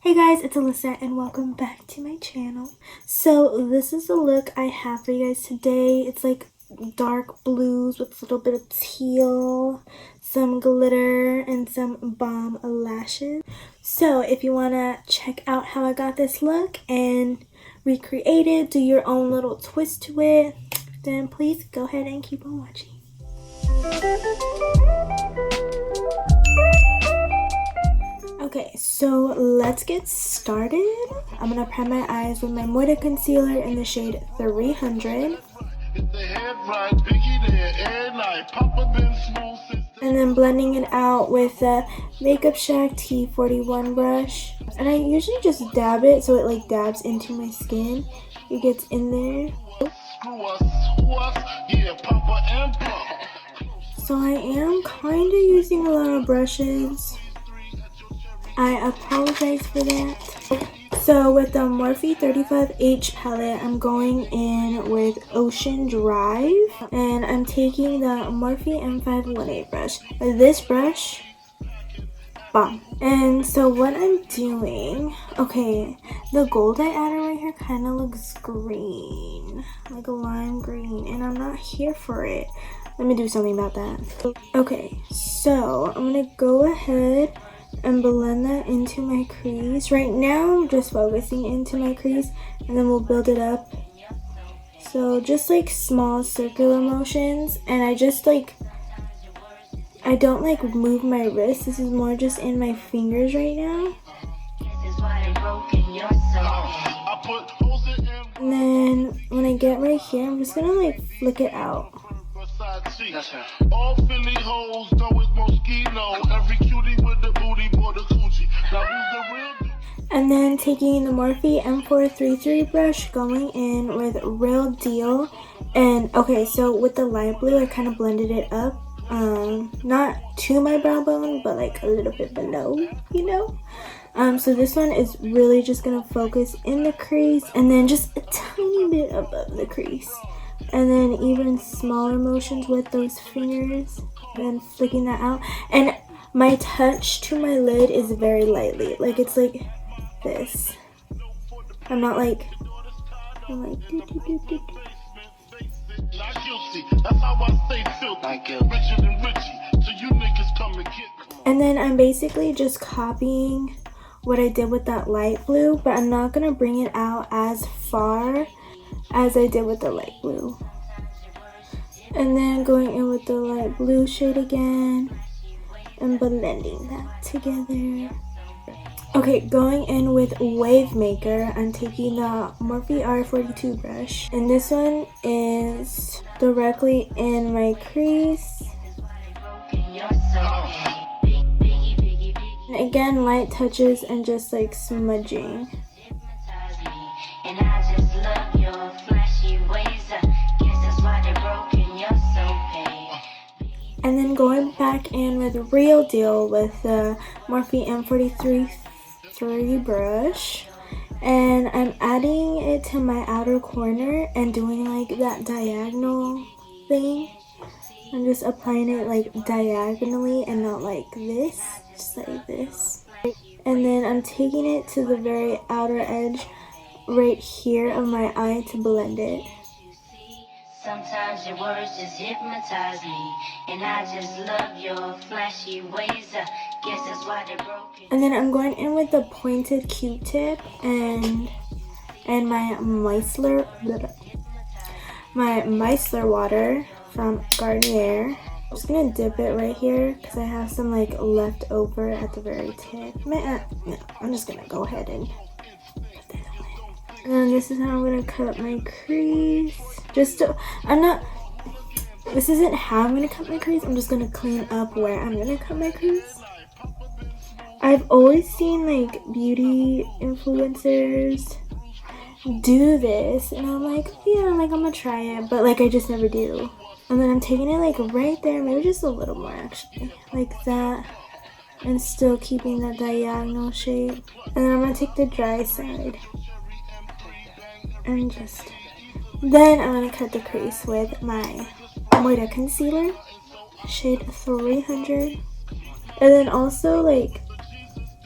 Hey guys, it's Alyssa and welcome back to my channel. So this is the look I have for you guys today. It's like dark blues with a little bit of teal, some glitter, and some bomb lashes. So if you want to check out how I got this look and recreate it, do your own little twist to it, then please go ahead and keep on watching. Okay, so let's get started. I'm gonna prime my eyes with my Morphe concealer in the shade 300. And then blending it out with the Makeup Shack T41 brush. And I usually just dab it so it like dabs into my skin. It gets in there. So I am kind of using a lot of brushes. I apologize for that. So with the Morphe 35H palette, I'm going in with Ocean Drive. And I'm taking the Morphe M518 brush. This brush, bomb. And so what I'm doing, okay, the gold I added right here kind of looks green. Like a lime green. And I'm not here for it. Let me do something about that. Okay, so I'm going to go ahead and blend that into my crease. Right now I'm just focusing into my crease and then we'll build it up. So just like small circular motions, and I just like, I don't like move my wrist. This is more just in my fingers right now. And then when I get right here, I'm just gonna like flick it out. All Philly hoes know it's Moschino. Every cutie with the booty for the coochie. Now who's the real? And then taking the Morphe M433 brush, going in with Real Deal. And okay, so with the light blue, I kind of blended it up. Not to my brow bone, but like a little bit below, you know? So this one is really just gonna focus in the crease and then just a tiny bit above the crease. And then even smaller motions with those fingers, and flicking that out. And my touch to my lid is very lightly, like it's like this. I'm not like, I'm like do, do, do, do, do. And then I'm basically just copying what I did with that light blue, but I'm not gonna bring it out as far as I did with the light blue. And then going in with the light blue shade again and blending that together. Okay, going in with Wave Maker, I'm taking the Morphe R42 brush, and this one is directly in my crease. And again, light touches and just like smudging. And I just love your flashy ways. Guess that's why they're broken, you're so paid. And then going back in with Real Deal with the Morphe M433 brush. And I'm adding it to my outer corner and doing like that diagonal thing. I'm just applying it like diagonally and not like this, just like this. And then I'm taking it to the very outer edge right here of my eye to blend it. Sometimes your words just hypnotize me, and I just love your flashy ways. Guess that's why they're broken. And then I'm going in with the pointed Q-tip and my micellar water from Garnier. I'm just gonna dip it right here because I have some like left over at the very tip. No, I'm just gonna go ahead and put that away. And then this is how I'm gonna cut my crease. This isn't how I'm gonna cut my crease. I'm just gonna clean up where I'm gonna cut my crease. I've always seen like beauty influencers do this, and I'm like, yeah, like I'm gonna try it, but like I just never do. And then I'm taking it like right there, maybe just a little more actually, like that, and still keeping that diagonal shape. And then I'm gonna take the dry side and just, then I'm gonna cut the crease with my Morphe concealer, shade 300. And then also like,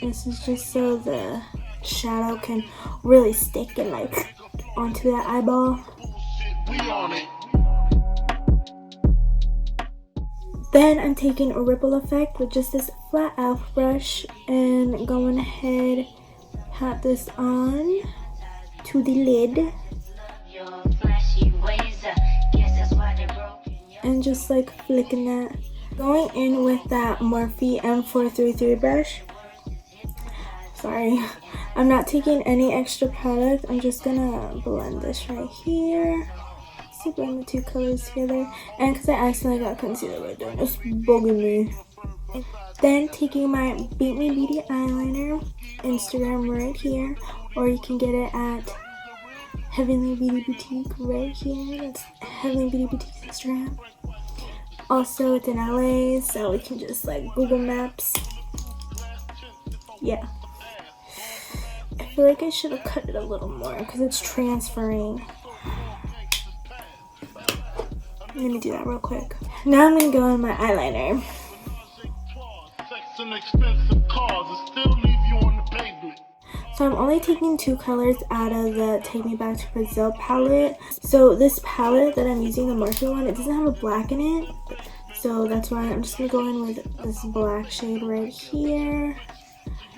this is just so the shadow can really stick and like onto that eyeball. Then I'm taking a ripple effect with just this flat elf brush and going ahead, pat this on to the lid and just like flicking that. Going in with that Morphe M433 brush. Sorry, I'm not taking any extra product. I'm just gonna blend this right here. To blend the two colors together, and because I accidentally got concealer right there, it's bugging me. Then taking my Beat Me Beauty eyeliner, Instagram right here, or you can get it at Heavenly Beauty Boutique right here. That's Heavenly Beauty Boutique's Instagram. Also, it's in LA, so we can just like Google Maps. Yeah. I feel like I should have cut it a little more because it's transferring. Let me do that real quick. Now I'm gonna go in my eyeliner. So I'm only taking two colors out of the Take Me Back to Brazil palette. So this palette that I'm using, the Morphe one, it doesn't have a black in it. So that's why I'm just gonna go in with this black shade right here.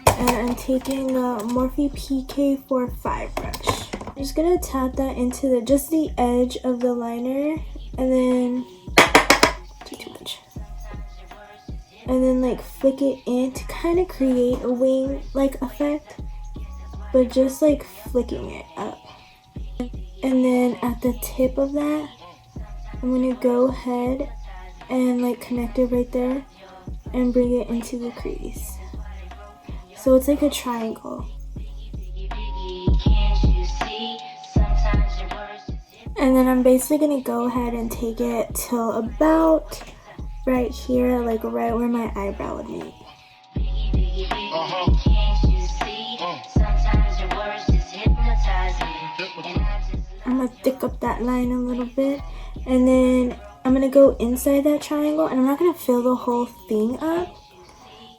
And I'm taking the Morphe PK45 brush. I'm just gonna tap that into just the edge of the liner. And then, too much. And then like flick it in to kind of create a wing like effect, but just like flicking it up. And then at the tip of that, I'm gonna go ahead and like connect it right there and bring it into the crease. So it's like a triangle. And then I'm basically gonna go ahead and take it till about right here, like right where my eyebrow would meet. I'm gonna thick up that line a little bit, and then I'm gonna go inside that triangle, and I'm not gonna fill the whole thing up.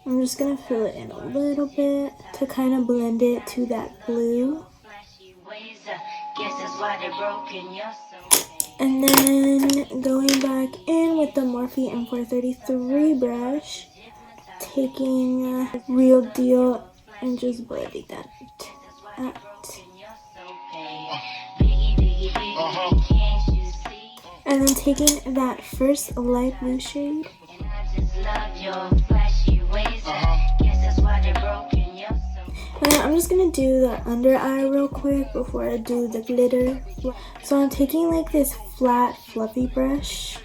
I'm just gonna fill it in a little bit to kind of blend it to that blue. And then going back in with the Morphe M433 brush, taking Real Deal and just blending that out. And then taking that first light blue shade. And I'm just gonna do the under eye real quick before I do the glitter. So I'm taking like this flat fluffy brush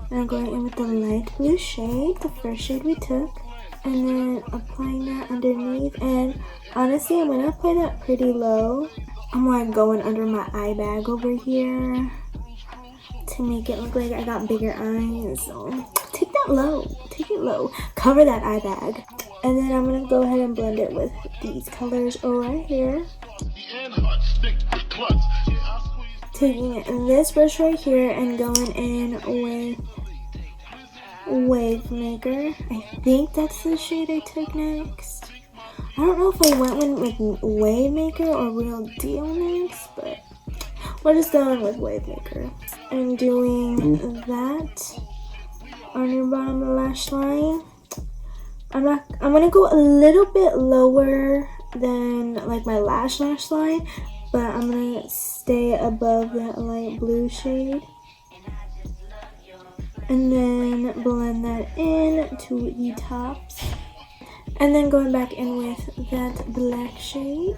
and I'm going in with the light blue shade, the first shade we took, and then applying that underneath. And honestly, I'm gonna apply that pretty low. I'm like going under my eye bag over here to make it look like I got bigger eyes. So take that low, take it low, cover that eye bag. And then I'm going to go ahead and blend it with these colors right here. Taking this brush right here and going in with Wave Maker. I think that's the shade I took next. I don't know if I went with Wave Maker or Real Deal next, but we're just going with Wave Maker. I'm doing that on your bottom lash line. I'm gonna go a little bit lower than like my lash line, but I'm gonna stay above that light blue shade. And then blend that in to the tops. And then going back in with that black shade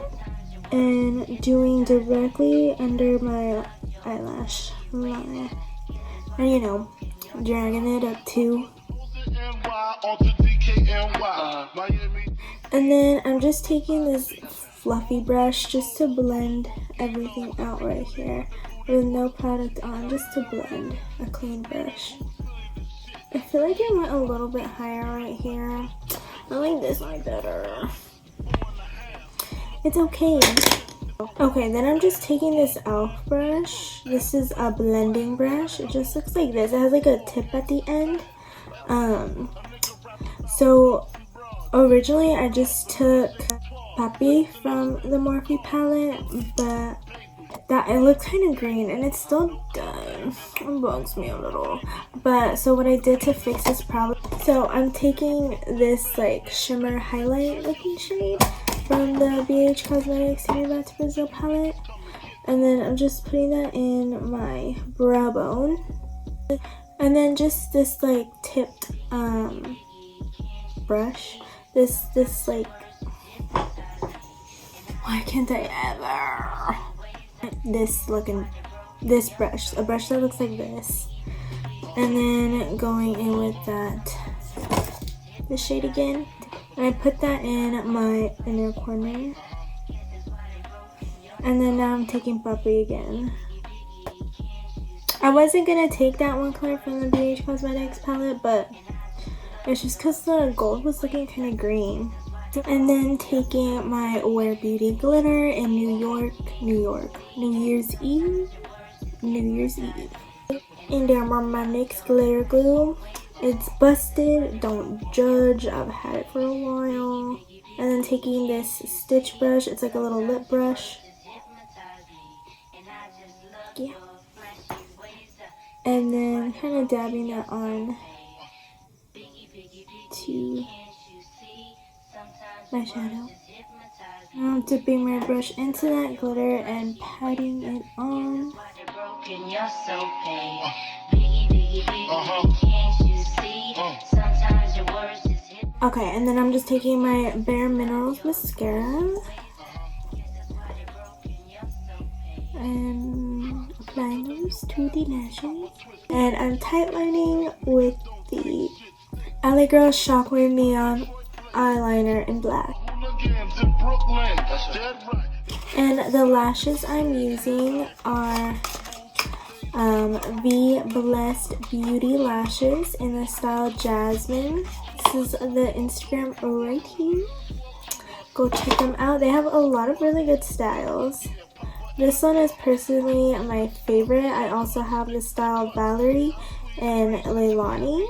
and doing directly under my eyelash line. And you know, dragging it up too. And then I'm just taking this fluffy brush just to blend everything out right here with no product on, just to blend a clean brush. I feel like it went a little bit higher right here. I like this one better. It's okay. Okay, then I'm just taking this e.l.f. brush. This is a blending brush. It just looks like this. It has like a tip at the end. So originally I just took Puppy from the Morphe palette, but that it looks kind of green and it's still done. It bugs me a little. But so what I did to fix this problem, so I'm taking this like shimmer highlight looking shade from the BH Cosmetics Take Me Back to Brazil palette, and then I'm just putting that in my brow bone, and then just this like tipped brush, this like, why can't I ever, this brush, a brush that looks like this, and then going in with this shade again, and I put that in my inner corner, and then now I'm taking Puppy again. I wasn't gonna take that one color from the BH Cosmetics palette, but it's just because the gold was looking kind of green. And then taking my Wear Beauty glitter in New Year's Eve. And then my NYX glitter glue. It's busted, don't judge, I've had it for a while. And then taking this stitch brush, it's like a little lip brush. Yeah. And then kind of dabbing it on to my shadow. I'm dipping my brush into that glitter and patting it on. Okay, and then I'm just taking my Bare Minerals mascara and applying those to the lashes. And I'm tightlining with the LA Girl Shockwave Neon eyeliner in black. And the lashes I'm using are the Blessed Beauty lashes in the style Jasmine. This is the Instagram right here. Go check them out. They have a lot of really good styles. This one is personally my favorite. I also have the style Valerie and Leilani.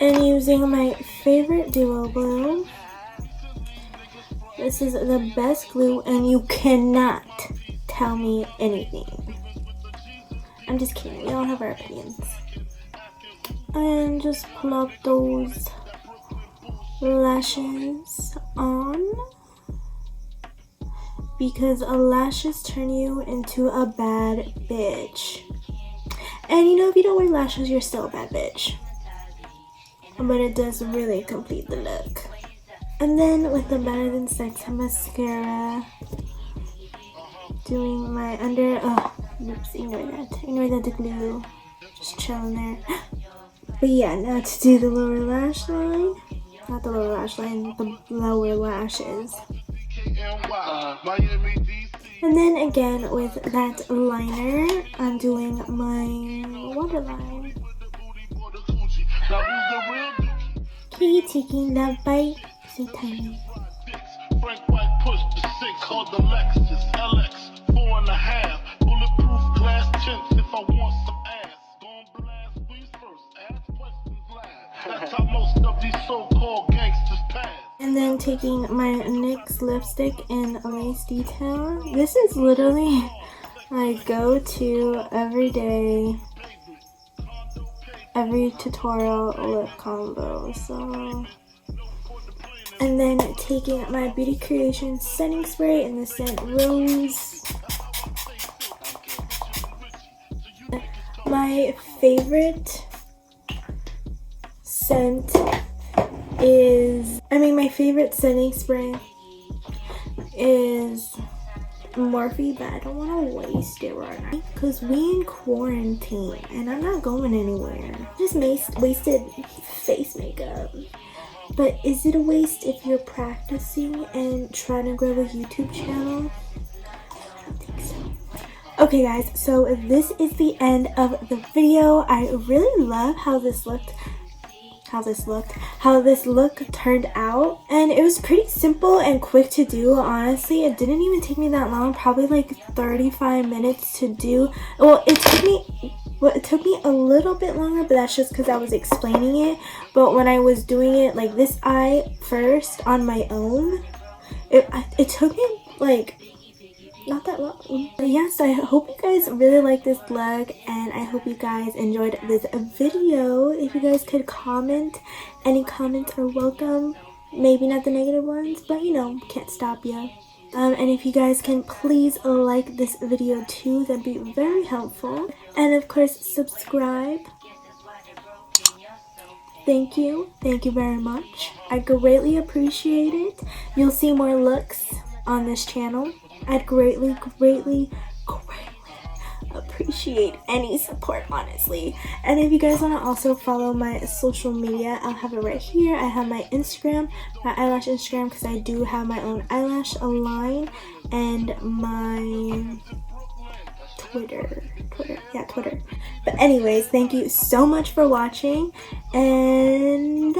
And using my favorite duo glue. This is the best glue and you cannot tell me anything. I'm just kidding, we all have our opinions. And just plop those lashes on, because lashes turn you into a bad bitch. And you know, if you don't wear lashes, you're still a bad bitch. But it does really complete the look. And then with the Better Than Sex mascara, doing my under, oops, ignore that, the glue, just chilling there. But yeah, now to do the lower lash line, not the lower lash line, the lower lashes. And then again with that liner, I'm doing my waterline. Okay, taking that bite, so tiny. Frank White pushed the 6 called the Lexus LX 4.5 bulletproof glass tints. If I want some ass, gon' blast please first, ask questions last. That's how most of these so-called gangsters pass. And then taking my NYX lipstick in Lace Detail. This is literally my go-to everyday, every tutorial lip combo. So, and then taking my Beauty Creation setting spray in the scent Rose. My favorite scent is, my favorite setting spray is Morphe, but I don't want to waste it right now because we in quarantine and I'm not going anywhere. Just wasted face makeup. But is it a waste if you're practicing and trying to grow a YouTube channel? I don't think so. Okay guys, so this is the end of the video. I really love how this look turned out, and it was pretty simple and quick to do. Honestly, it didn't even take me that long, probably like 35 minutes to do. Well, it took me a little bit longer, but that's just because I was explaining it. But when I was doing it like this eye first on my own, It took me like not that long. But yes, I hope you guys really like this look, and I hope you guys enjoyed this video. If you guys could comment, any comments are welcome. Maybe not the negative ones, but you know, can't stop ya. And if you guys can please like this video too, that'd be very helpful. And of course, subscribe. Thank you very much. I greatly appreciate it. You'll see more looks on this channel. I'd greatly appreciate any support, honestly. And if you guys want to also follow my social media, I'll have it right here. I have my Instagram, my eyelash Instagram, because I do have my own eyelash line, and my Twitter. But anyways, thank you so much for watching, and